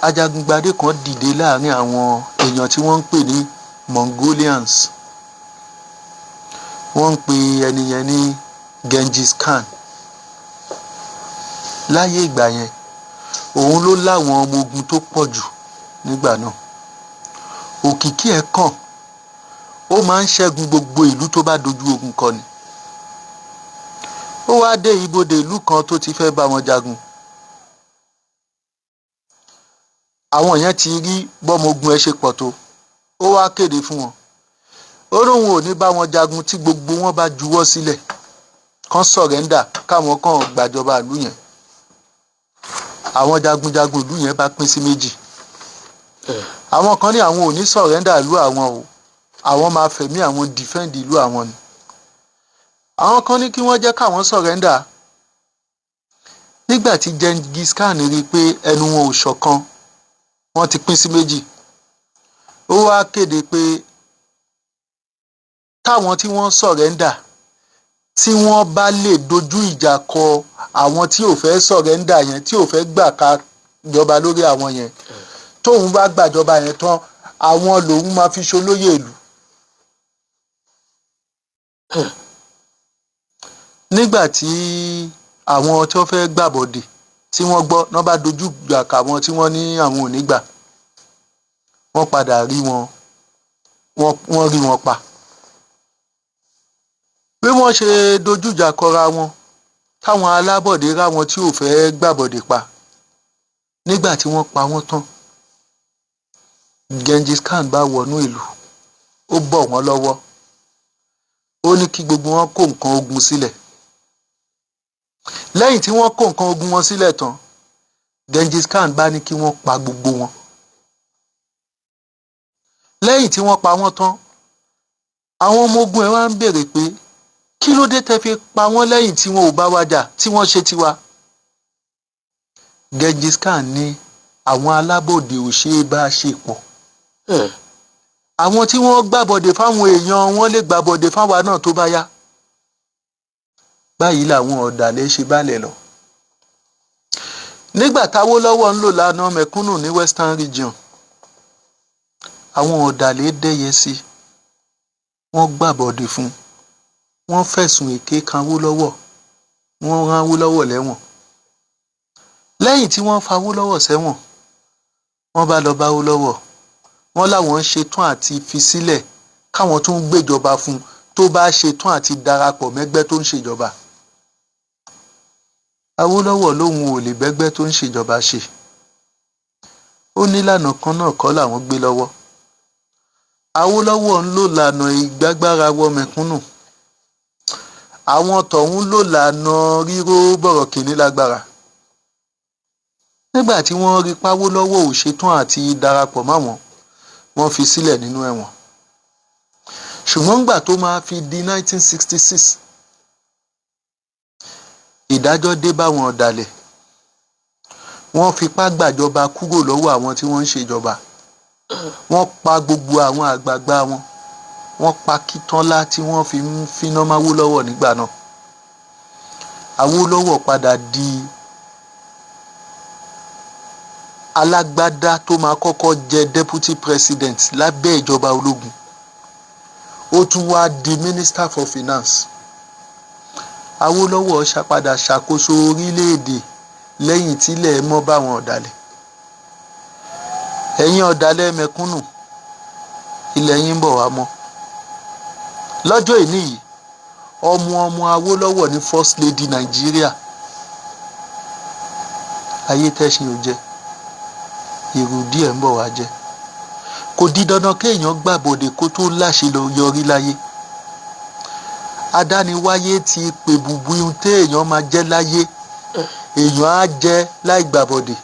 ajagungbadé kan dìde láàrin àwọn èèyàn tí wọ́n ń pè ní Mongolians. Wọ́n ń pe ẹni yẹn ní Genghis Khan. Láyé ìgbà yẹn òun ló láwọn ọmọ ogun tó pọ̀ jù nígbà náà. Òkìkí ẹ̀ kàn, ó máa ń ṣẹ́gun gbogbo ìlú tó bá dojú ogun kọ ni. Ó wá dé ibodè ìlú kan tó ti fẹ́ bá wọn jagun. Àwọn yẹn ti rí bọ́mọ ogun ẹ̀ ṣe pọ̀ tó. Ó wá kéde fún wọn. Ó lóun ò ní bá wọn jagun tí gbogbo wọn bá juwọ́ sílẹ̀ kán sọ̀rẹ́ńdà káwọn kan gbàjọba ìlú yẹn. Àwọn jagunjagun ìlú yẹn bá pín sí méjì. Àwọn kan ní àwọn ò ní sọ̀rẹ́ńdà ìlú àwọn o, àwọn máa fẹ̀mí àwọn defend ìlú àwọn ni. Àwọn kan ní kí wọ́n jẹ́ káwọn sọ̀rẹ́ńdà. Nígbà tí Genghis Khan rí i pé ẹnu wọn ò ṣọ̀kan, wọ́n ti pín sí méjì. Ó wá kéde pé táwọn tí wọ́n sọ̀rẹ́ńdà tí wọ́n bá lè dojú ìjà kọ àwọn tí ò fẹ́ sọ̀rẹ́ńdà yẹn, tí ò fẹ́ gbà ká jọba lórí àwọn yẹn, tóun bá gbàjọba yẹn tán àwọn lòun máa fi ṣolóyè ìlú. Nígbà tí àwọn tí wọ́n fẹ́ gbàbọ̀dè tí wọ́n gbọ́ náà bá dojú ìjà kà wọn tí wọ́n ní àwọn ò ní gbà, wọ́n padà rí wọn, wọ́n rí wọn pa. Bí wọ́n ṣe dojú ìjà kọra wọn, táwọn alábọ̀dé ráwọn tí ò fẹ́ gbàbọ̀dè pa. Nígbà tí wọ́n pa wọ́n tán, Genghis Khan bá wọnú ìlú, ó bọ̀ wọ́n lọ́wọ́. Ó ní kí gbogbo wọn kó nǹkan ogun sílẹ̀. Lẹ́yìn tí wọ́n kó nǹkan ogun wọn sílẹ̀ tán, Genghis Khan bá ní kí wọ́n pa gbogbo wọn. Lẹ́yìn tí wọ́n pa wọ́n tán, àwọn ọmọ ogun ẹ̀ wá ń béèrè pé kí ló dé tẹ́ fi pa wọ́n lẹ́yìn tí wọn ò bá wa jà tí wọ́n ṣe tiwa. Genghis Khan ní àwọn alábọ̀dé ò ṣe é bá ṣe pọ̀. Àwọn tí wọ́n gbàbọ̀dè fáwọn èèyàn wọn lè gbàbọ̀dè fáwa náà tó bá yá. Báyìí làwọn ọ̀dàlẹ̀ ṣe bálẹ̀ lọ. Nígbà t'Awólọ́wọ̀ ń lò lànà mẹ̀kúnnù ní Western Region, àwọn ọ̀dàlẹ̀ dẹ́yẹ sí, wọ́n gbàbọ̀dè fún, wọ́n fẹ̀sùn èké kan Awólọ́wọ̀, wọ́n rán Awólọ́wọ̀ lẹ́wọ̀n. Lẹ́yìn tí wọ́n fa Awólọ́wọ̀ sẹ́wọ̀n, wọ́n bá lọ bá Awólọ́wọ̀, wọ́n láwọn ń ṣetán àti fi sílẹ̀ káwọn tún gbéjọba fún tó bá ṣetán àti darapọ̀ mẹ́gbẹ́ tó ń ṣèjọba. Awólọ́wọ̀ lòun ò lè bẹ́gbẹ́ tó ń ṣèjọba ṣe. Ó ní lànà kan náà kọ́ làwọn gbé lọ́wọ́. Awólọ́wọ̀ ń lò lànà ìgbágbára wọ mẹ̀kúnnù. Àwọn tọ̀hún lò lànà ríró bọ̀rọ̀kìnní lágbára. Nígbà tí wọ́n rí p'Awólọ́wọ̀ ò ṣetán àti darapọ̀ máwọn, wọ́n fi sílẹ̀ nínú ẹ̀wọ̀n. Ṣùgbọ́n nígbà tó máa fi di 1966, ìdájọ́ dé báwọn ọ̀dàlẹ̀. Wọ́n fipá gbàjọba kúrò lọ́wọ́ àwọn tí wọ́n ń ṣèjọba. Wọ́n pa gbogbo àwọn àgbààgbà wọn. Wọ́n pa Akíntọ́lá tí wọ́n fi ń finá m'Awólọ́wọ̀ nígbà náà. Awólọ́wọ̀ padà di alágbádá tó máa kọ́kọ́ jẹ deputy president lábẹ́ ìjọba ológun. Ó tún wá di minister for finance. Awólọ́wọ̀ padà ṣàkóso orílẹ̀-èdè lẹ́yìn tílẹ̀ mọ́ báwọn ọ̀dàlẹ̀. Ẹ̀yin ọ̀dàlẹ̀ mẹ̀kúnnù, ilẹ̀ yín ń bọ̀ wá mọ́. Lọ́jọ́ ìní yìí, ọmọ Awólọ́wọ̀ ní first lady Nàìjíríà. Ayé tẹ́ṣin ò jẹ, èrò díẹ̀ ń bọ̀ wá jẹ. Kò di dandan kéèyàn gbàbọ̀dè kó tó láṣeyọrí láyé. Adániwáyé ti pè bùbù ihun téèyàn máa jẹ́ láyé, èèyàn á jẹ́ láì gbàbọ̀dè.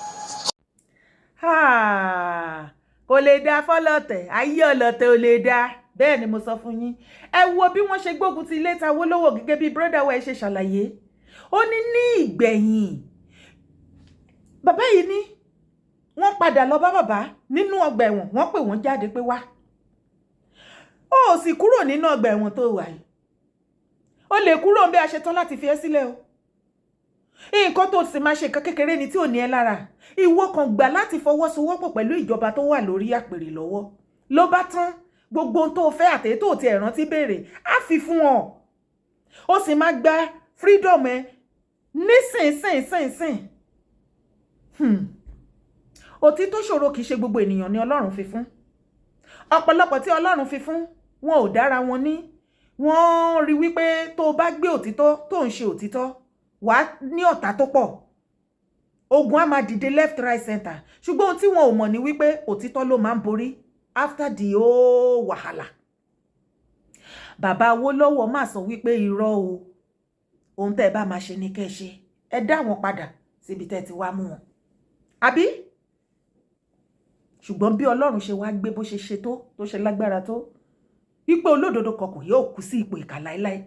Kò lè dá fọ́lọ́tẹ̀, ayé ọlọ́tẹ̀ ò lè dá. Bẹ́ẹ̀ ni mo sọ fún yín. Ẹ wo bí wọ́n ṣe gbógun ti ilé t'Awólọ́wọ̀ gẹ́gẹ́ bí brọ́dà wa ẹ ṣe ṣàlàyé. Ó ní ìgbẹ̀yìn bàbá yìí ní wọ́n padà lọ bá bàbá nínú ọgbà ẹ̀wọ̀n, wọ́n pè wọ́n jáde pé wá. Ó sì kúrò nínú ọgbà ẹ̀wọ̀n tó wà yìí. Ó lè kúrò bí a ṣe tán láti fi ẹ́ sílẹ̀ o. nǹkan tó sì máa ṣe nǹkan kékeré ni tí ò ní ẹ lára. Ìwọ kan gbà láti fọwọ́sowọ́pọ̀ pẹ̀lú ìjọba tó wà lórí àpèrè lọ́wọ́ ló bá tán. Gbogbo ohun tó fẹ́ àtèyí tó ti ẹ̀rántí béèrè á fi fún ọ. Ó sì máa gba freedom ẹ nísìnsìn. Òtítọ́ ṣòro kìí ṣe gbogbo ènìyàn ni Ọlọ́run fi fún. Ọ̀pọ̀lọpọ̀ tí Ọlọ́run fi fún wọn ò dára wọn ní. Wọ́n rí wípé tó bá gbé òtítọ́ tó ń ṣe òtítọ́ wàá ní ọ̀tá tó pọ̀. Ogun á máa dìde left right center. Ṣùgbọ́n ohun tí wọn ò mọ̀ ni wípé òtítọ́ ló máa ń borí after the whole wàhálà. Bàbá Awólọ́wọ̀ máa sọ wípé irọ́ o. Ohun tẹ́ bá máa ṣe ni kẹ́ ṣe. Ẹ dá wọn padà síbi tẹ́ ti wá mú wọn. Àbí? Ṣùgbọ́n bí Ọlọ́run ṣe wá gbé bó ṣe ṣe tó ṣe lágbára tó, ipò olódodo kankan yóò kú sí ipò ìkà láíláí.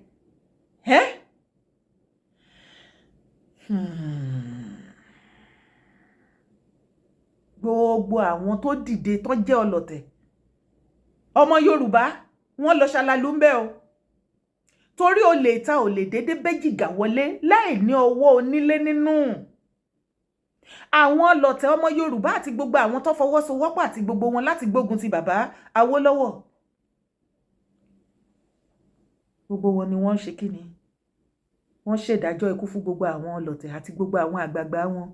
Gbogbo àwọn tó dìde tó jẹ́ ọlọ̀tẹ̀ ọmọ Yorùbá wọ́n lọ ṣalalu ńbẹ̀ o. Torí olè ta olè dédé béjìgà wọlé láì ní ọwọ́ onílé nínú. Àwọn ọlọ̀tẹ̀ ọmọ Yorùbá àti gbogbo àwọn tó fọwọ́sowọ́pọ̀ àti gbogbo wọn láti gbógun ti bàbá Awólọ́wọ̀. Gbogbo wọn ni wọ́n ṣe kíni? Wọ́n ṣèdájọ́ ikú fún gbogbo àwọn ọlọ̀tẹ̀ àti gbogbo àwọn àgbààgbà wọn.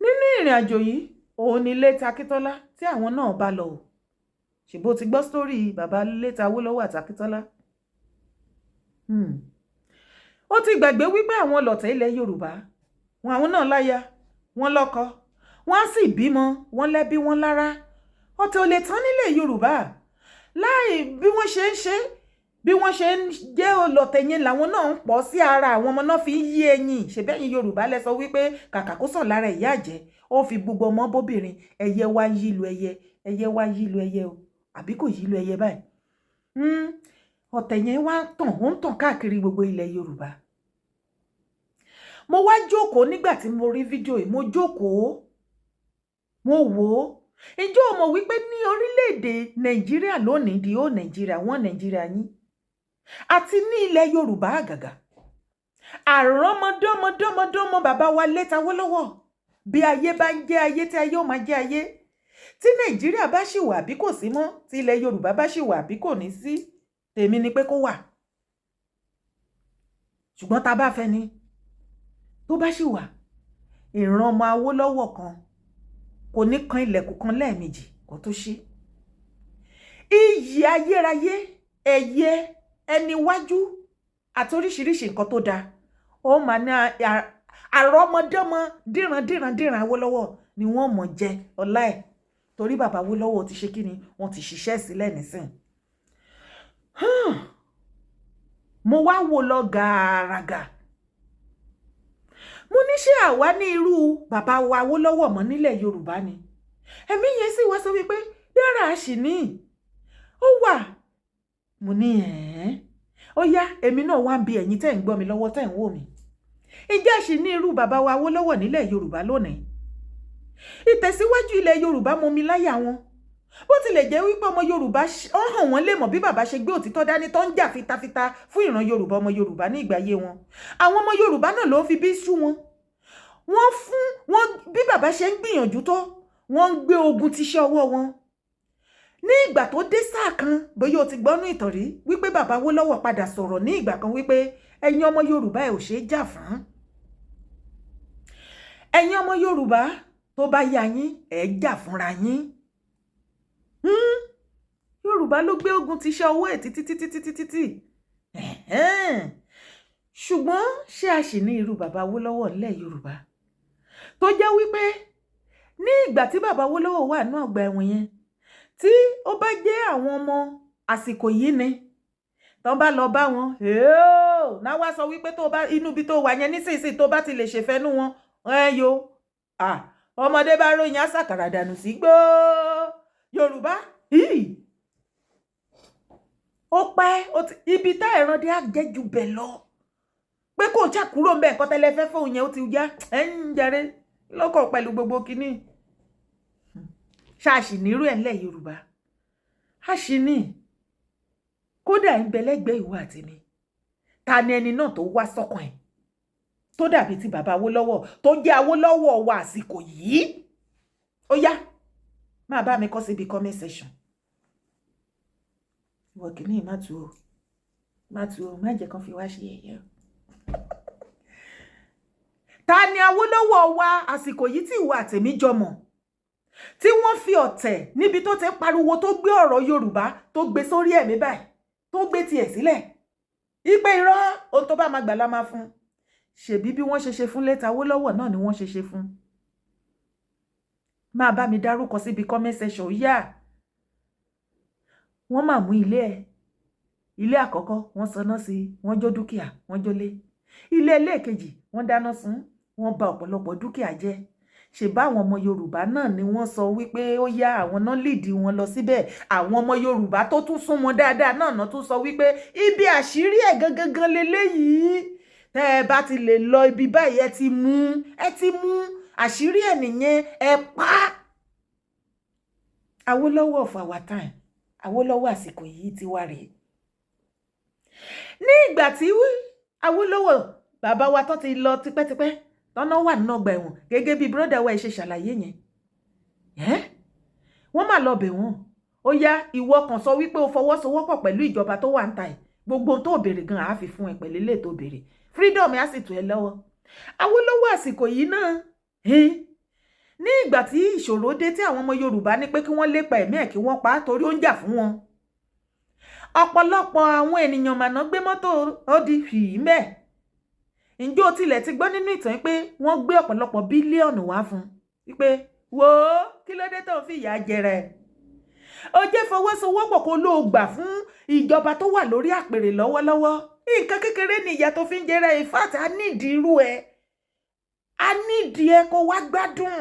Nínú ìrìn àjò yìí, òun ni Late Akíntọ́lá tí àwọn náà bá lọ. Ṣèbó ti gbọ́ sítórì bàbá Late Awólọ́wọ̀ àti Akíntọ́lá. Ó ti gbàgbé wípé àwọn ọlọ̀tẹ̀ ilẹ̀ Yorùbá, wọn àwọn náà láya, wọ́n lọ́kọ, wọ́n sì bímọ, wọ́n lẹ́bí wọn lára. Ọ̀tẹ̀ ò lè tán nílẹ̀ Yorùbá. Láì bí wọ́n ṣe ń ṣe, bí wọ́n ṣe ń jẹ́ ọlọ̀tẹ̀ yẹn làwọn náà ń pọ̀ sí ara àwọn ọmọ náà fi ń yí ẹyin. Ṣèbẹ́yìn Yorùbá lẹ sọ wípé kàkà kó sàn lára ìyá àjẹ́, ó fi gbogbo ọmọ bóbìnrin, ẹyẹ wá yí lu ẹyẹ, ẹyẹ wá yí lu ẹyẹ o. Àbí kò yí lu ẹyẹ báyìí. Ọ̀tẹ̀ yẹn wá tàn, ó ń tàn káàkiri gbogbo ilẹ̀ Yorùbá. Mo wá jókòó nígbà tí mo rí fídíò yìí, mo jókòó, mo wò ó. Ǹjẹ́ o mọ̀ wípé ní orílẹ̀-èdè Nàìjíríà lónìí, di ó Nàìjíríà, wọ́n Nàìjíríà yín, àti ní ilẹ̀ Yorùbá àgàgà, àrọ́mọdọ́mọdọ́mọdọ́mọ bàbá wa Late Awólọ́wọ̀, bí ayé bá ń jẹ́ ayé tí ayé ó máa jẹ́ ayé, tí Nàìjíríà bá ṣì wà bí kò sí mọ́, tí ilẹ̀ Yorùbá bá ṣì wà bí kò ní sí, tèmi ni pé kó wà. Ṣùgbọ́n tá bá fẹ́ ni tó bá ṣì wà, ìran ọmọ Awólọ́wọ̀ kan kò ní kan ilẹ̀kùn kan lẹ́ẹ̀mejì kó tó ṣí. Iyì ayérayé, ẹ̀yẹ, ẹni wájú àti oríṣiríṣi nǹkan tó dáa ó máa ní àrọ́mọdọ́mọ díran Awólọ́wọ̀ ni wọ́n mọ̀ jẹ ọlá ẹ̀. Torí bàbá Awólọ́wọ̀ ti ṣe kíni, wọ́n ti ṣiṣẹ́ sílẹ̀ nísìn. Mo wá wò lọ gàràgà. Mo ní ṣé àwa ní irú bàbá wa Awólọ́wọ̀ mọ́ nílẹ̀ Yorùbá ni? Ẹ̀mí yẹn sì wá sọ wípé dára ṣì ní. Ó wà. Mo ní ó yá, èmi náà wá ń bi ẹ̀yin tẹ́ ń gbọ́ mi lọ́wọ́ tẹ́ ń wò mí. Ǹjẹ́ ṣì ní irú bàbá wa Awólọ́wọ̀ nílẹ̀ Yorùbá lónìí? Ìtẹ̀síwájú ilẹ̀ Yorùbá mọ́ mi láyà wọn. Bó tilẹ̀ jẹ́ wípé ọmọ Yorùbá ó hàn wọ́n lè mọ̀ bí bàbá ṣe gbé òtítọ́ dání tó ń jà fitafita fún ìran Yorùbá, ọmọ Yorùbá ní ìgbà ayé wọn. Àwọn ọmọ Yorùbá náà ló fi bí sú wọn. Wọ́n bí bàbá ṣe ń gbìyànjú tó, wọ́n ń gbé ogun ti ṣe ọwọ́ wọn. Ní ìgbà tó dé sáà kan, bóyá o ti gbọ́nú ìtàn rí wípé bàbá Awólọ́wọ̀ padà sọ̀rọ̀ ní ìgbà kan wípé ẹ̀yin ọmọ Yorùbá ẹ̀ ò ṣe é jà fún. Ẹ̀yin ọmọ Yorùbá tó bá yá yín ẹ̀ jà fúnra yín. Yorùbá ló gbé ogun ti ṣe ọwọ́ ẹ̀ títí. Ṣùgbọ́n ṣé a ṣì ní irú bàbá Awólọ́wọ̀ nílẹ̀ Yorùbá tó jẹ́ wípé ní ìgbà tí bàbá Awólọ́wọ̀ wà ní ọgbà ẹ̀wọ̀n yẹn, tí ó bá jẹ́ àwọn ọmọ àsìkò yìí ni tó bá lọ bá wọn, náà wá sọ wípé tó bá inú bí tó wà yẹn nísinsìnyí tó bá ti lè ṣèfẹ́nú wọn, ọmọdé bá ròyìn àsàkàrà dànù sí gbó Yorùbá. Ó pẹ́ ibi tá ẹ̀ràn dé àjẹjù bẹ̀ lọ pé kò já kúrò ń bẹ̀ nǹkan tẹ́lẹ̀ fẹ́ fóun yẹn ó ti já ń jẹrẹ lọ́kọ̀ pẹ̀lú gbogbo kínní. Ṣáàṣì nírú ẹ̀ ńlẹ̀ Yorùbá, a ṣì ní. Kódà ń bẹ lẹ́gbẹ̀ẹ́ ìwọ àti mi, ta ni ẹni náà tó wá sọ́kàn ẹ̀ tó dàbí ti bàbá Awólọ́wọ̀ tó jẹ́ Awólọ́wọ̀ wa àsìkò yìí. Ó yá máa bá mi kọ síbi comment section. Ìwọ kìíní má tu o má jẹ́ kán fi wá ṣe yẹ̀yẹ́. Ta ni Awólọ́wọ̀ wa àsìkò yìí tí ìwọ àtèmi jọmọ̀ tí wọ́n fi ọ̀tẹ̀ níbi tó ti pariwo tó gbé ọ̀rọ̀ Yorùbá tó gbé sórí ẹ̀mí báyìí tó gbé tiẹ̀ sílẹ̀ ìpè irọ́ ohun tó bá máa gbà la máa fún. Ṣèbí bí wọ́n ṣe fún Late Awólọ́wọ̀ náà ni wọ́n ṣe fún. Máa bá mi dárúkọ síbi comment section yá. Wọ́n máa mú ilé àkọ́kọ́ wọ́n sọná sí, wọ́n jó dúkìá, wọ́n jólé. Ilé ẹlẹ́ẹ̀kejì wọ́n dáná sun, wọ́n bà ọ̀pọ̀lọpọ̀ dúkìá jẹ́. Ṣé bá àwọn ọmọ Yorùbá náà ni wọ́n sọ wípé ó yá àwọn náà líìdì wọn lọ síbẹ̀. Àwọn ọmọ Yorùbá tó tún sún wọn dáadáa náà tún sọ wípé ibi àṣírí ẹ̀ gangan leléyìí. Tẹ́ ẹ bá ti lè lọ ibi báyìí ẹ ti mú àṣírí ẹ̀ nìyẹn, ẹ pa. Awólọ́wọ̀ of our time, Awólọ́wọ̀ àsìkò yìí ti wá rèé. Ní ìgbà tí Awólọ́wọ̀ bàbá wa tó ti lọ tipẹ́tipẹ́ tọ́nà wà nínú ọgbà ẹ̀wọ̀n gẹ́gẹ́ bí brother wa ṣe ṣàlàyé yẹn. Wọ́n máa lọ bẹ̀ wọ́n. Ó yá ìwọ kan sọ wípé o fọwọ́sowọ́pọ̀ pẹ̀lú ìjọba tó wà ń ta ẹ̀. Gbogbo tó béèrè gan àá fi fún ẹ pẹ̀lú ilé tó béèrè. Freedom á sì tù ẹ lọ́wọ́. Awólọ́wọ̀ àsìkò yìí náà ní ìgbà tí ìṣòro dé tí àwọn ọmọ Yorùbá ní pé kí wọ́n lépa ẹ̀mí ẹ̀ kí wọ́n pa á torí ó ń jà fún wọn. Ọ̀pọ̀lọpọ̀ àwọn ènìyàn màná gbé mọ́tò ODP mẹ́. Ǹjẹ́ o tilẹ̀ ti gbọ́ nínú ìtàn pé wọ́n gbé ọ̀pọ̀lọpọ̀ bílíọ̀nù wá fún wípé wò ó kí ló dé tó ń fi ìyà jẹrẹ. Ó jẹ́ fọwọ́sowọ́pọ̀ kó ló gbà fún ìjọba tó wà lórí àpèrè lọ́wọ́lọ́wọ́. Nǹkan kékeré ni ìyà tó fi ń jẹrẹ. In fact, a nídìí irú ẹ. A nídìí ẹ kó wá gbádùn.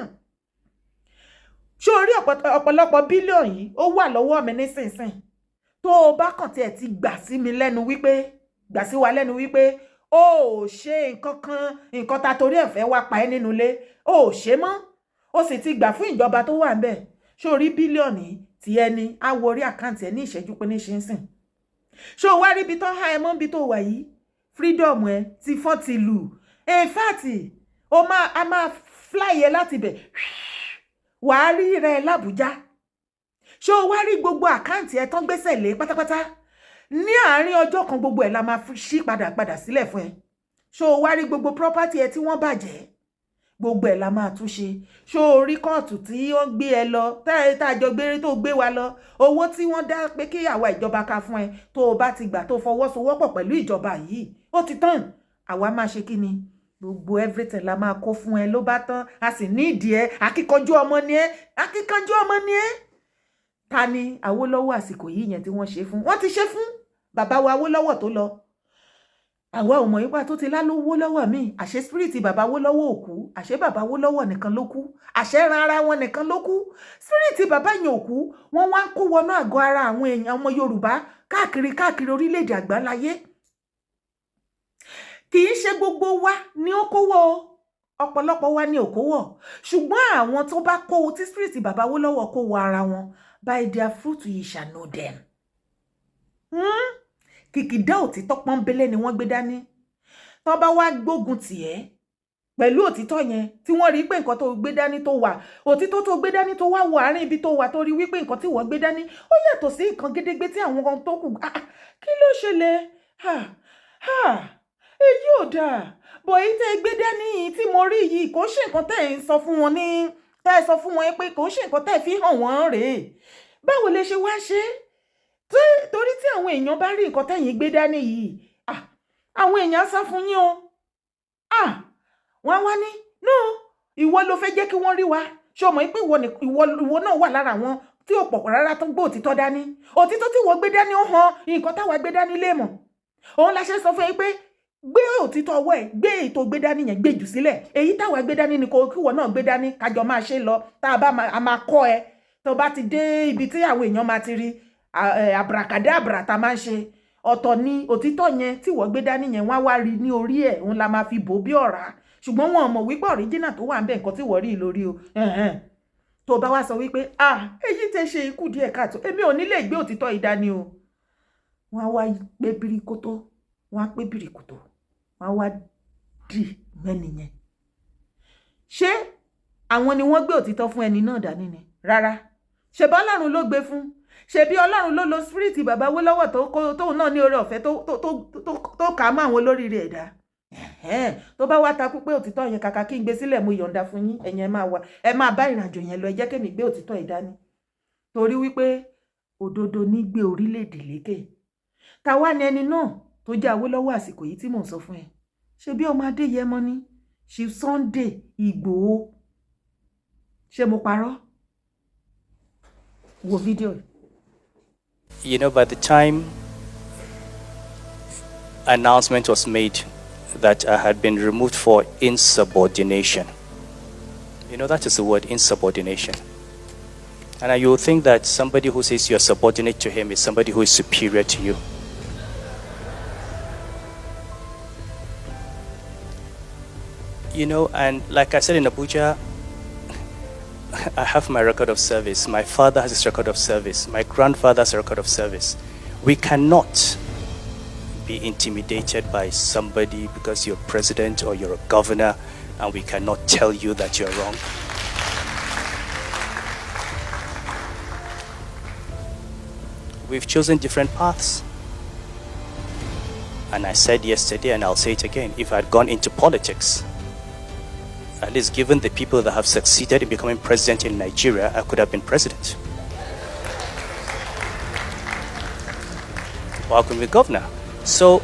Ṣé o rí ọ̀pọ̀lọpọ̀ bílíọ̀nù yìí ó wà lọ́wọ́ mi nísinsìnyí. Tó o bá kàn tiẹ̀ ti gbà sí wa lẹ́nu wípé ó ṣe nǹkan ta torí ẹ̀fẹ́ wá pa ẹ́ nínú ilé ó ṣe mọ́. Ó sì ti gbà fún ìjọba tó wà ńbẹ̀. Ṣé o rí bílíọ̀nù tí ẹni á wọ orí àkáǹtì ẹ ní ìṣẹ́jú pé ní ṣe ń sìn. Ṣé o wá rí ibi tó há ẹ mọ́ ibi tó wà yìí. Freedom ẹ ti fọ́n ti lù. In fact a máa fly ẹ láti bẹ̀. Wàá rí rẹ l'Àbújá. Ṣé o wá rí gbogbo àkáǹtì ẹ tán gbésẹ̀ lé pátápátá. Ní àárín ọjọ́ kan gbogbo ẹ̀ la máa ṣí padà sílẹ̀ fún ẹ. Ṣé o wá rí gbogbo property ẹ tí wọ́n bàjẹ́. Gbogbo ẹ̀ la máa tún ṣe. Ṣé o rí kóòtù tí wọ́n gbé ẹ lọ tájọ gbére tó gbé wa lọ. Owó tí wọ́n dá pé kí àwa ìjọba ká fún ẹ tó o bá ti gbà tó fọwọ́sowọ́pọ̀ pẹ̀lú ìjọba yìí. Ó ti tán. Àwa máa ṣe kí ni. Gbogbo everything la máa kó fún ẹ ló bá tán. A sì ní ìdí ẹ. Akíkanjú ọmọ ni ẹ. Ta ni Awólọ́wọ̀ àsìkò yìí yẹn tí wọ́n ṣe fún. Wọ́n ti ṣe fún bàbá wa Awólọ́wọ̀ tó lọ. Àwa ò mọ̀ ipa tó ti lálówó lọ́wọ́ mi. Àṣẹ spirit bàbá Awólọ́wọ̀ ò kú. Àṣẹ bàbá Awólọ́wọ̀ nìkan ló kú. Àṣẹ ran ara wọn nìkan ló kú. Spirit bàbá yẹn ò kú. Wọ́n wá ń kó wọnú àgọ́ ara àwọn èèyàn ọmọ Yorùbá káàkiri orílẹ̀-èdè àgbáláyé. Kì í ṣe gbogbo wa ni ó kówó. Ọ̀pọ̀lọpọ̀ wa ni ò kówó. Ṣùgbọ́n àwọn tó bá kówó tí spirit bàbá Awólọ́wọ̀ kó wọ ara wọn. By their fruit ye shall know them. Kìkìdá òtítọ́ pọ́nbélé ni wọ́n gbé dání. Tó bá wá gbógun tì ẹ́ pẹ̀lú òtítọ́ yẹn tí wọ́n rí pé nǹkan tó gbé dání tó wà òtítọ́ tó gbé dání tó wà wọ àárín ibi tó wà tó rí wípé nǹkan tí wọ́n gbé dání ó yàtọ̀ sí nǹkan gédégbé tí àwọn kan tó kù kí ló ṣẹlẹ̀ èyí ò dáa bọ̀ èyí tẹ́ gbé dání yìí tí mo rí yìí kò ṣe nǹkan tẹ́ ń sọ fún wọn ní tẹ́ ẹ sọ fún wọn pé kò ṣe nǹkan tẹ́ fi hàn wọ́n rèé báwo lè ṣe wá ṣe torí tí àwọn èèyàn bá rí nǹkan tẹ́yìn gbé dání yìí àwọn èèyàn sá fún yín o wọ́n wá ní no ìwọ ló fẹ́ jẹ́ kí wọ́n rí wa ṣé o mọ̀ pé ìwọ náà wà lára wọn tí ò pọ̀ rárá tó gbé òtítọ́ dání òtítọ́ tí wọ́n gbé dání ó hàn nǹkan táwa gbé dání lè mọ̀ òun la ṣe sọ fún yín pé gbé òtítọ́ ọwọ́ ẹ̀ gbé ètò gbé dání yẹn gbé jù sílẹ̀ èyí táwa gbé dání ni kò kí wọ́n náà gbé dání kájọ máa ṣe lọ tá a bá máa kọ́ ẹ tó bá ti dé ibi tí àwọn èèyàn máa ti rí àbùràkàdàbùrà tá a máa ń ṣe ọ̀tọ̀ ni òtítọ́ yẹn tí wọ́n gbé dání yẹn wọ́n á wá rí ní orí ẹ̀ òun la máa fi bò bí ọ̀rá ṣùgbọ́n wọn mọ̀ wípé ọ̀ríjínà tó wà ń bẹ̀ nǹkan tí wọ́n rí lórí o tó bá wá sọ wípé èyí tẹ́ ṣe ikú díẹ̀ káàtó èmi ò ní lè gbé òtítọ́ ìdání o wọ́n á wá gbé birikoto wọ́n á pé birikoto wọ́n á wá dì mẹ́nìyẹn. Ṣé àwọn ni wọ́n gbé òtítọ́ fún ẹni náà dání ni? Rárá. Ṣé bá Ọlọ́run ló gbé fún? Ṣé bí Ọlọ́run ló lo spirit bàbá Awólọ́wọ̀ tóun náà ní oore ọ̀fẹ́ tó kà á mọ́ àwọn olóríire ẹ̀dá? Tó bá wá takú pé òtítọ́ yẹn kàkà kí n gbé sílẹ̀ mo yọ̀ǹda fún yín, ẹ̀yin ẹ máa bá ìrìnàjò yẹn lọ, ẹ jẹ́ kémi gbé òtítọ́ ẹ̀ dání. Torí wípé òdodo ní gbé orílẹ̀-èdè lékè. Ta wá ní ẹni náà tó jẹ́ Awólọ́wọ̀ àsìkò yìí tí mò ń sọ fún ẹ? Ṣé bí ọmọ Adéyẹmọ ní Chief Sunday Ìgbòho? Ṣé mo parọ́? Wo fídíò. You know, by the time announcement was made that I had been removed for insubordination, you know, that is the word, insubordination. And you will think that somebody who says you're subordinate to him is somebody who is superior to you. You know, and like I said in Abuja, I have my record of service. My father has his record of service. My grandfather has a record of service. We cannot be intimidated by somebody because you're president or you're a governor, and we cannot tell you that you're wrong. We've chosen different paths. And I said yesterday, and I'll say it again, if I'd gone into politics, at least given the people that have succeeded in becoming president in Nigeria, I could have been president. Or I could be governor. So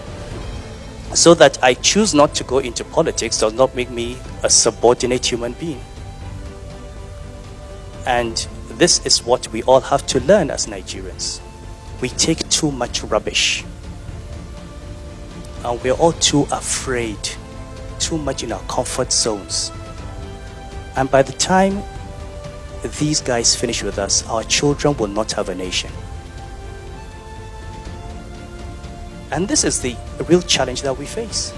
that I choose not to go into politics does not make me a subordinate human being. And this is what we all have to learn as Nigerians. We take too much rubbish. And we're all too afraid, too much in our comfort zones. And by the time these guys finish with us, our children will not have a nation. And this is the real challenge that we face.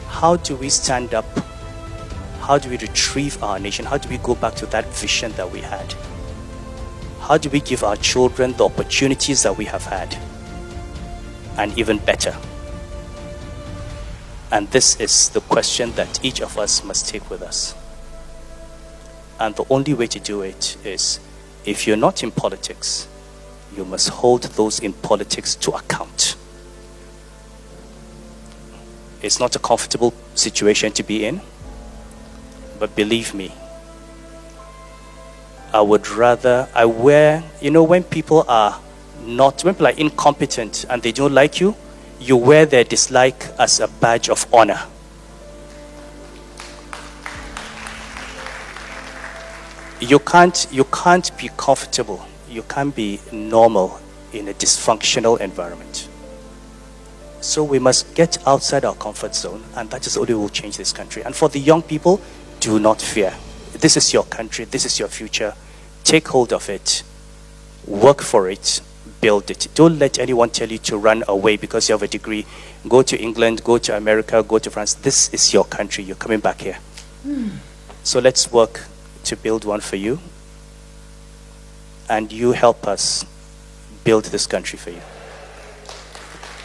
How do we stand up? How do we retrieve our nation? How do we go back to that vision that we had? How do we give our children the opportunities that we have had? And even better. And this is the question that each of us must take with us. And the only way to do it is, if you're not in politics, you must hold those in politics to account. It's not a comfortable situation to be in, but believe me, when people are incompetent and they don't like you, you wear their dislike as a badge of honor. You can't be comfortable. You can't be normal in a dysfunctional environment. So we must get outside our comfort zone, and that is the only way we'll change this country. And for the young people, do not fear. This is your country. This is your future. Take hold of it. Work for it. Build it. Don't let anyone tell you to run away because you have a degree. Go to England, go to America, go to France. This is your country. You're coming back here. So let's work to build one for you. And you help us build this country for you.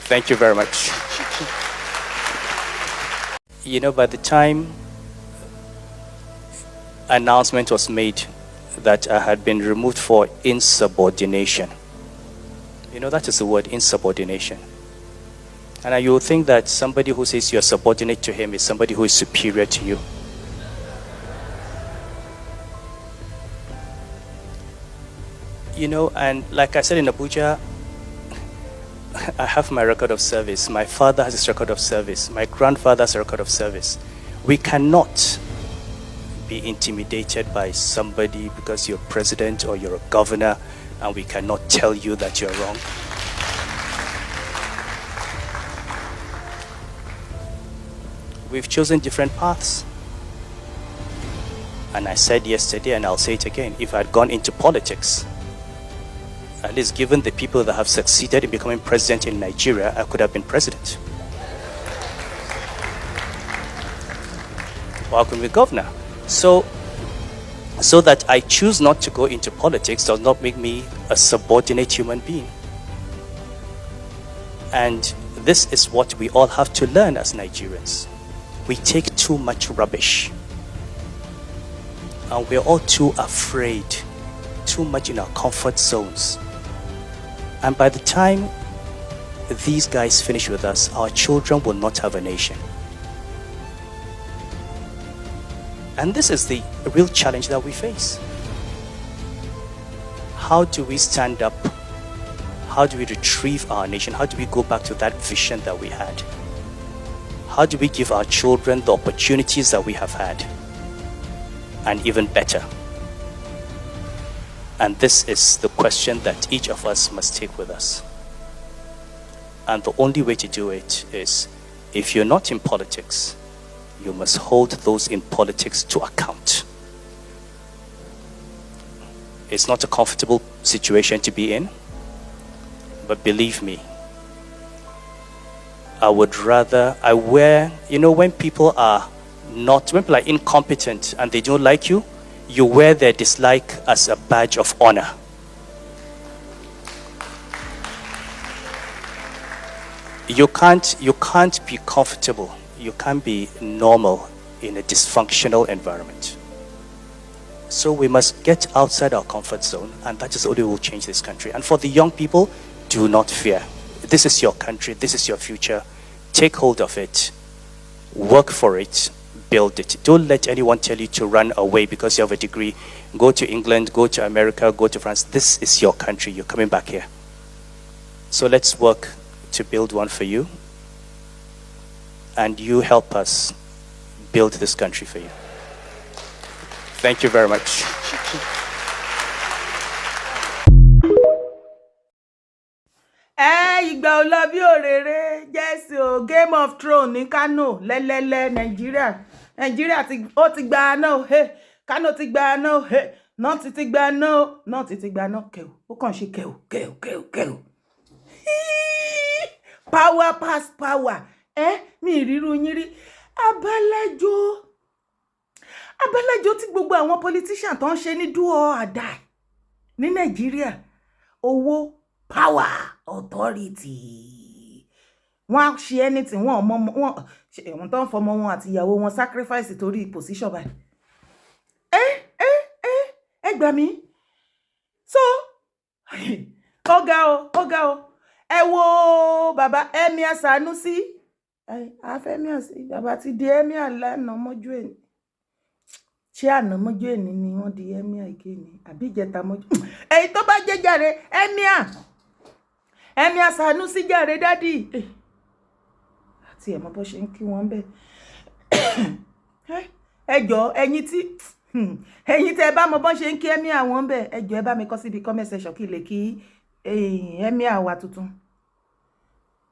Thank you very much. You know, by the time announcement was made that I had been removed for insubordination, you know, that is the word, insubordination. And you will think that somebody who says you're subordinate to him is somebody who is superior to you. You know, and like I said in Abuja, I have my record of service. My father has his record of service. My grandfather has a record of service. We cannot be intimidated by somebody because you're president or you're a governor, and we cannot tell you that you're wrong. We've chosen different paths. And I said yesterday, and I'll say it again, if I'd gone into politics, at least given the people that have succeeded in becoming president in Nigeria, I could have been president. Or I could be governor. So that I choose not to go into politics does not make me a subordinate human being. And this is what we all have to learn as Nigerians. we take too much rubbish. And we're all too afraid, too much in our comfort zones. And by the time these guys finish with us, our children will not have a nation. And this is the real challenge that we face. How do we stand up? How do we retrieve our nation? How do we go back to that vision that we had? How do we give our children the opportunities that we have had? And even better. And this is the question that each of us must take with us. And the only way to do it is, if you're not in politics, you must hold those in politics to account. It's not a comfortable situation to be in, but believe me, when people are incompetent and they don't like you, you wear their dislike as a badge of honor. You can't be comfortable. You can't be normal in a dysfunctional environment. So we must get outside our comfort zone, and that is the only way we'll change this country. And for the young people, do not fear. This is your country. This is your future. Take hold of it. Work for it. Build it. Don't let anyone tell you to run away because you have a degree. Go to England, go to America, go to France. This is your country. You're coming back here. So let's work to build one for you. And you help us build this country for you. Thank you very much. Ìgbà ò lọ bí òréré, jẹ́sì o, Game of Thrones ní Kano, lẹ́lẹ́lẹ́ Nàìjíríà ti gba náà, Kano ti gba náà, North ti gba náà, North ti gba náà, kẹ̀ù, ó kàn ṣe kẹ̀ù. Power pass power, mi ìrírú yín rí, abálájó tí gbogbo àwọn politician tó ń ṣe ní do or die ní Nàìjíríà, owó, power, authority. Wọ́n ṣe anything, wọ́n tó ń fọmọ wọn àti ìyàwó wọn sacrifice torí position báyìí. Ẹ gbà mí. So, ó ga o. Ẹ wo bàbá Emir Sanusi. Emir sí, bàbá ti di Emir lánàá mọ́jú ẹ̀. Ṣé àná mọ́jú ẹ̀ ni wọ́n di Emir again? Àbí ìjẹta mọ́jú. Èyí tó bá jẹ́ jàre Emir Sanusi jàre dádì. Àti ẹ̀mọ́ bó ṣe ń kí wọ́n bẹ́ẹ̀. Ẹ jọ̀ọ́ ẹ̀yin tẹ́ bá mọ bó ṣe ń kí Emir àwọn bẹ́ẹ̀, ẹ jọ̀ọ́ ẹ bá mi kọ síbi comment section kí lè kí Emir wa tuntun.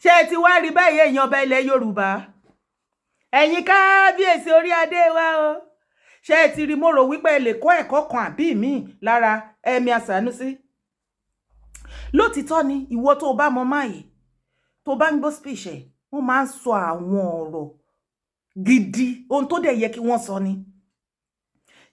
Ṣé ẹ ti wá rí báyìí èèyàn ọba ilẹ̀ Yorùbá? Ẹ̀yin kábíyèsí orí adé wa o. Ṣé ẹ ti rí mo rò wípé ẹ lè kọ́ ẹ̀kọ́ kan àbí míì lára Emir Sanusi? Lótìtọ́ ni ìwọ tó bá mọ máyì, tó bá ń gbọ́ speech ẹ̀, wọ́n máa ń sọ àwọn ọ̀rọ̀ gidi, ohun tó dẹ̀ yẹ kí wọ́n sọ ni.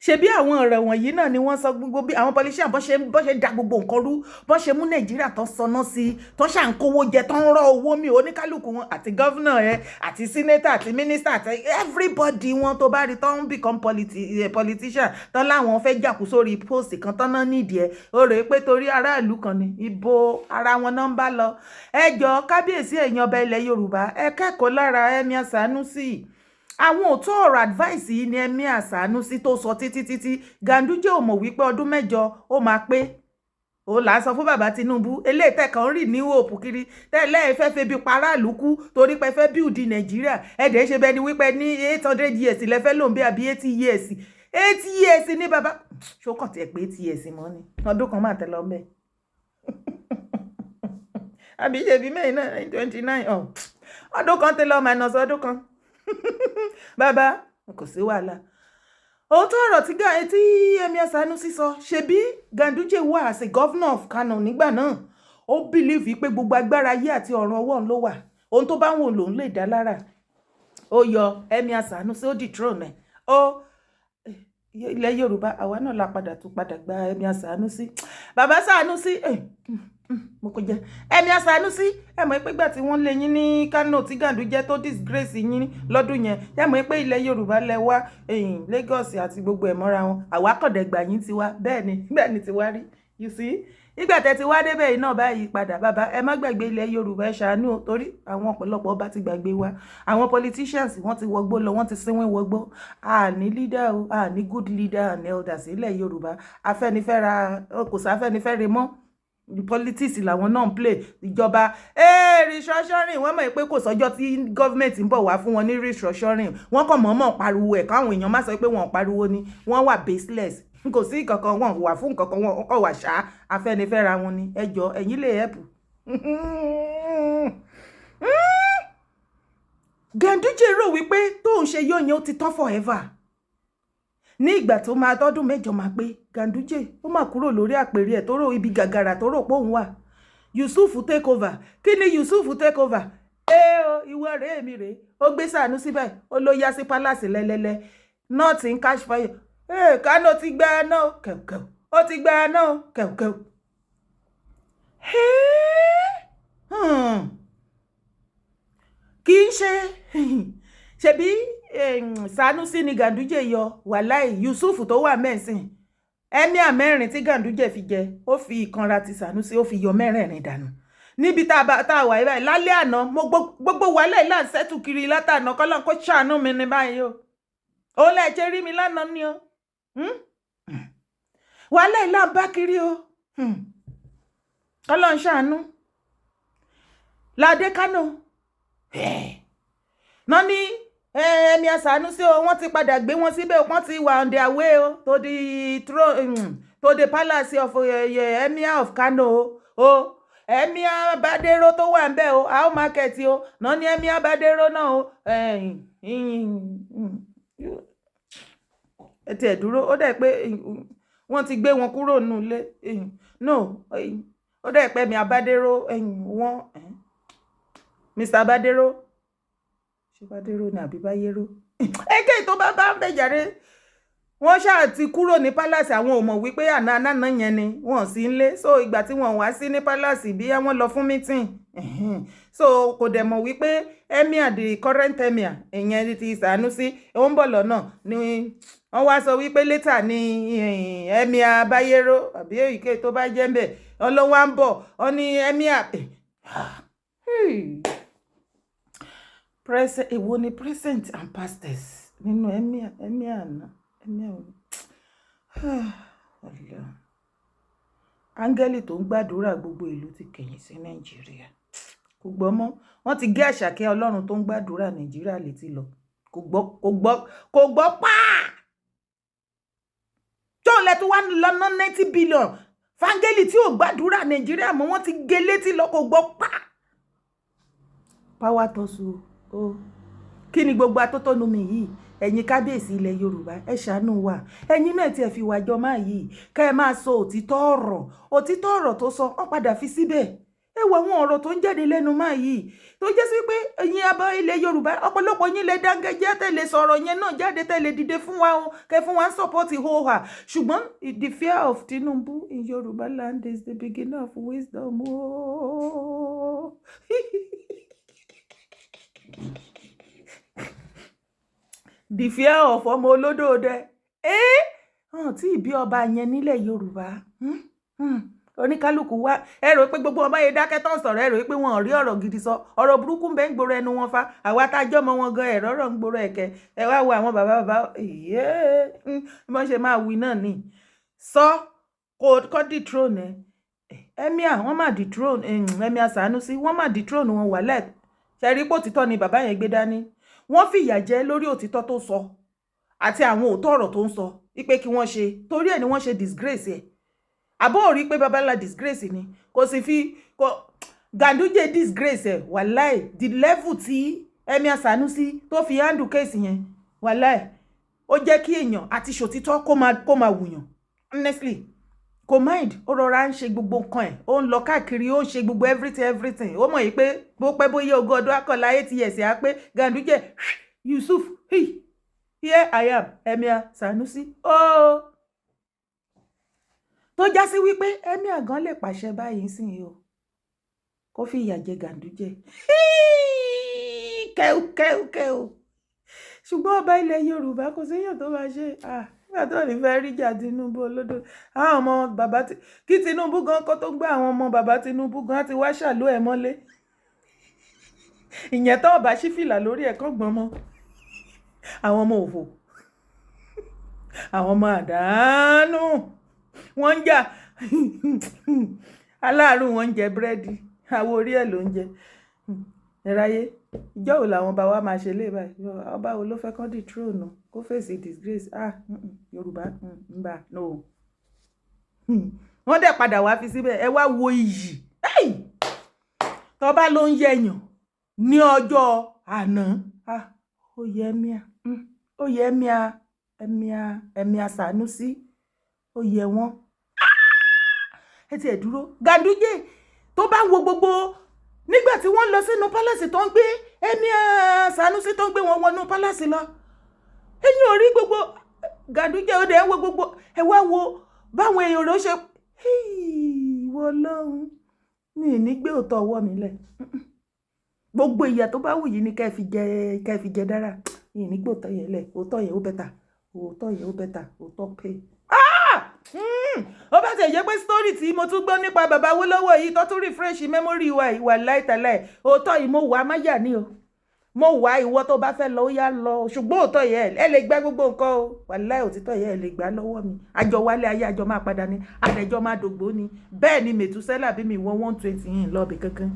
Ṣebí àwọn ọ̀rọ̀ wọ̀nyí náà ni wọ́n sọ gbogbo bí àwọn politician bó ṣe da gbogbo nǹkan rú, bó ṣe mú Nàìjíríà tó sọnà sí, tó ṣà ń kówó jẹ, tó ń rọ owó mi oníkálùkù wọn, àti governor àti senator àti minister àti everybody wọn tó bá rí tó ń become politician tó láwọn fẹ́ jàkú sórí post kan tó náà nídìí ẹ̀, ó rò pé torí aráàlú kan ni ìbò ara wọn náà ń bá lọ. Ẹ jọ̀ọ́ kábíyèsí ẹ̀yin ọba ilẹ̀ Yorùbá, ẹ kẹ́kọ̀ọ́ lára Emir Sanusi. Àwọn òótọ́ ọ̀rọ̀ advice yìí ni Emir Sanusi tó sọ títí Ganduje ò mọ̀ wípé ọdún 7 ó máa pé. Ó là sọ fún bàbá Tinubu, eléyìí tẹ́ kàn rí ní hope kiri, tẹ́lẹ̀ fẹ́ febi paráàlú kú torí pé fẹ́ build Nàìjíríà. Ẹ̀dẹ̀ ṣe bẹ́ẹ̀ ni wípé ní 800 years lẹ fẹ́ lòun bí àbí 80 years. 80 years ni bàbá. Ṣó kàn tiẹ̀ pé 80 years mọ́ ni. Ọdún kan máa tẹ̀ lọ ńbẹ̀. Àbí ṣe bí mẹ́rin náà 29. Ọdún kan tẹ̀ lọ minus ọdún kan. Bàbá, kò sí wàhálà. Òótọ́ ọ̀rọ̀ tí Emir Sanusi sọ, ṣebí Ganduje wà as a governor of Kano nígbà náà. Ó believe pé gbogbo agbára ayé àti ọ̀run ọwọ́ ló wà. Ohun tó bá wù lòun lè dá lára. Ó yọ Emir Sanusi, ó dethrone ẹ̀. Ilẹ̀ Yorùbá, àwa náà la padà gba Emir Sanusi. Bàbá Sanusi, mo kò jẹ Emir Sanusi ẹ mọ̀ pé gbà tí wọ́n lé yín ní Kano tí Ganduje tó disgrace yín lọ́dún yẹn ẹ mọ̀ pé ilẹ̀ Yorùbá lẹ wá Lagos àti gbogbo ẹ̀ mọ́ra wọn àwa kọ̀dẹ̀gbà yín ti wá bẹ́ẹ̀ ni ti wá rí you see nígbà tẹ́ ti wá débẹ̀ iná báyìí padà bàbá ẹ má gbàgbé ilẹ̀ Yorùbá ẹ ṣàánú torí àwọn ọ̀pọ̀lọpọ̀ ọba ti gbàgbé wa àwọn politicians wọ́n ti wọgbó lọ wọ́n ti sínwín wọgbó àní leader o àní good leader and elders ilẹ̀ Yorùbá Afẹ́nifẹ́ra kò sáfẹ́nifẹ́re mọ́ politics làwọn náà ń play ìjọba restructuring wọ́n mọ̀ pé kò sọ́jọ́ tí gọ́ọ̀mẹ̀ntì ń bọ̀ wá fún wọn ní restructuring wọ́n kàn mọ̀ọ́mọ̀ pariwo ẹ̀ káwọn èèyàn má sọ pé wọ́n pariwo ni wọ́n wà baseless kò sí kankan wọn wà fún kankan wọn kọ̀ wà ṣá Afẹ́nifẹ́ra wọn ni ẹjọ́ ẹ̀yin lè help. Ganduje rò wípé tóun ṣe yóò yẹn ó ti tán forever ní ìgbà tó máa tọ́dún mẹ́jọ máa pé Ganduje ó máa kúrò lórí àpèrè ẹ̀ tó rò ibi gàgàrà tó rò pé òun wà Yusuf take over kí ni Yusuf take over ìwọ rèé mi rèé ó gbé Sanusi báyìí ó ló yá sí palace lẹ́lẹ́lẹ́ north in cash fire Kano ti gba náà kẹ̀kẹ́ ó ti gba náà kẹ̀kẹ́ kì í ṣe ṣebí Sanusi ni Ganduje yọ wàláì Yusuf tó wà mẹ́sìn Emir mẹ́rin tí Ganduje fi jẹ ó fi ìkanra ti Sanusi ó fi yọ mẹ́rẹ̀ẹ̀rin dànù níbi tá a wà báyìí lálẹ́ àná mo gbogbo wàhálà ìlà ṣẹ́tù kiri látàná kọ́lọ́n kó ṣàánú mi ní báyìí o ó lẹ́ẹ̀jẹ̀ rí mi lánàá ni o wàhálà ìlà bá kiri o kọ́lọ́n ṣàánú ládé Kánò náà ní Emir Sanusi o wọ́n ti padà gbé wọn síbẹ̀ wọ́n ti wà on their way o to the palace of Emir of Kano o Emir Badero tó wà ńbẹ̀ o how market o náà ní Emir Badero náà o ti ẹ̀ dúró ó dẹ̀ pé wọ́n ti gbé wọn kúrò nílé no ó dẹ̀ pé Emir Badero wọ́n Mr. Badero Badero ní àbí Bayero èké tó bá ń bẹ jàre wọ́n ṣáà ti kúrò ní palace àwọn ò mọ̀ wípé àná yẹn ni wọ́n sì ń lé so ìgbà tí wọ́n wá sí ní palace bí wọ́n lọ fún meeting so kò dẹ̀ mọ̀ wípé Emir the current Emir ìyẹn ti Sanusi ó ń bọ̀ lọ́nà ni wọ́n wá sọ wípé later ni Emir Bayero àbí èké tó bá jẹ́ ń bẹ̀ ọlọ́wọ́ ń bọ̀ ọ ní Emir èwo ni present and past tense nínú Emir àná áńgẹ́lì tó ń gbàdúrà gbogbo ìlú ti kẹ̀yìn sí Nàìjíríà kò gbọ́ mọ́ wọ́n ti gé Àṣàkẹ́ Ọlọ́run tó ń gbàdúrà Nàìjíríà létí lọ kò gbọ́ pàà tó lẹ tó wá lọ́nà 90 billion fáńgẹ́lì tí ò gbàdúrà Nàìjíríà mọ́ wọ́n ti gé létí lọ kò gbọ́ pàà power tosu o kí ni gbogbo atótónu mi yìí ẹ̀yin kábíyèsí ilẹ̀ Yorùbá ẹ ṣàánú wa ẹ̀yin náà tí ẹ fi wàjọ máa yìí ká ẹ máa sọ òtítọ́ ọ̀rọ̀ tó sọ ọ́ padà fi síbẹ̀ ẹ wo àwọn ọ̀rọ̀ tó ń jáde lẹ́nu máa yìí tó jẹ́ sí pé ẹ̀yin abọ́ ilẹ̀ Yorùbá ọ̀pọ̀lọpọ̀ yín lè dáńgẹ́jẹ́ tẹ̀lé sọ̀rọ̀ yẹn náà jáde tẹ̀lé dìde fún wa o kẹ́ fún wa ń support hoha ṣùgbọ́n the fear of Tinubu in Yorùbá land is the beginning of wisdom o. The fear of ọmọ olódòdẹ hàn tí ìbí ọba yẹn nílẹ̀ Yorùbá oníkálukú wá ẹ rò pé gbogbo ọba yẹn dákẹ́ tán sọ̀rọ̀ ẹ rò pé wọn ò rí ọ̀rọ̀ gidi sọ ọ̀rọ̀ burúkú ń bẹ ń gbòòrò ẹnu wọn fa àwa tá a jọ́ mọ́ wọn gan ẹ̀rọ ọ̀rọ̀ ń gbòòrò ẹ̀kẹ́ ẹ wá wo àwọn bàbá wọ́n ṣe máa wí náà ni sọ kọ́ dethrone Emir wọ́n máa dethrone Emir Sanusi wọ́n máa dethrone wọn wà lẹ́ẹ̀ ṣe rí pé òtítọ́ ni bàbá yẹn gbé dání wọ́n fìyà jẹ lórí òtítọ́ tó sọ àti àwọn òótọ́ ọ̀rọ̀ tó ń sọ wípé kí wọ́n ṣe torí ẹ̀ ni wọ́n ṣe disgrace ẹ̀ àbọ̀ rí pé babalá disgrace ni kò sì fi Ganduje disgrace ẹ̀ wàláì the level tí Emir Sanusi tó fi handle case yẹn wàláì ó jẹ́ kí èèyàn àti ṣòtítọ́ kó máa wùyàn honestly kò mind ó rọra ń ṣe gbogbo nǹkan ẹ̀ ó ń lọ káàkiri ó ń ṣe gbogbo everything ó mọ̀ yìí pé bó pẹ́ bóyá ogún ọdún akọ̀lá 8 years á pé Ganduje Yusuf here I am Emir Sanusi tó já sí wípé Emir gan lè pàṣẹ báyìí sí i o kó fi ìyà jẹ Ganduje kẹ́ù ṣùgbọ́n ọba ilẹ̀ Yorùbá kò séèyàn tó máa ṣe nígbà tó ní fẹ́ rí jà Tinubu olódò àwọn ọmọ bàbá kí Tinubu gan kó tó gbé àwọn ọmọ bàbá Tinubu gan á ti wá ṣàlú ẹ̀ mọ́lé ìyẹn tó ọba ṣí fìlà lórí ẹ̀ kán gbọ́n mọ́ àwọn ọmọ òfò àwọn ọmọ àdánù wọ́n ń jà aláàrú wọn ń jẹ búrẹ́dì àwo orí ẹ̀ ló ń jẹ ẹ̀ráyé ìjọ́ wo làwọn bá wa máa ṣe lé báyìí ọba wo ló fẹ́ kán di tróònù kó fèsì disgrace Yorùbá nbà no wọ́n dẹ̀ padà wá fi síbẹ̀ ẹ wá wo iyì tọ́ba ló ń yẹ̀yàn ní ọjọ́ àná ó yẹ ẹ̀míà Sànúsí ó yẹ wọ́n ẹ ti ẹ̀ dúró Ganduje tó bá wo gbogbo nígbà tí wọ́n lọ sínú pálásì tó ń gbé ẹ̀míà Sànúsí tó ń gbé wọn wọnú pálásì lọ ẹ̀yin ò rí gbogbo Ganduje ó dẹ̀ ń wo gbogbo ẹ wá wo báwọn èèyàn rẹ̀ ṣe ìwọ Ọlọ́run mi ì ní gbé òótọ́ ọwọ́ mi lẹ̀ gbogbo ìyà tó bá wù yìí ni kẹ́ fi jẹ dára mi ì ní gbé òótọ́ yẹn lẹ̀ òótọ́ yẹn ó bẹ́tà òótọ́ pé ó bá ti jẹ́ pé story tí mo tún gbọ́ nípa bàbá Awólọ́wọ̀ yìí tó tún refresh memory wa ìwà láìtàláì òótọ́ yìí mo wà á má yà ní o mo wà á ìwọ tó bá fẹ́ lọ ó yá lọ ṣùgbọ́n òótọ́ yẹn ẹ lè gbá gbogbo nǹkan o wàláì òtítọ́ yẹn ẹ lè gbà lọ́wọ́ mi àjọ wálé ayé àjọ máa padà ní àdẹjọ́ máa dògbò ni bẹ́ẹ̀ ni Mètúsẹ́là bí mi wọ́n 120 yìí lọ́ọ̀bì kankan.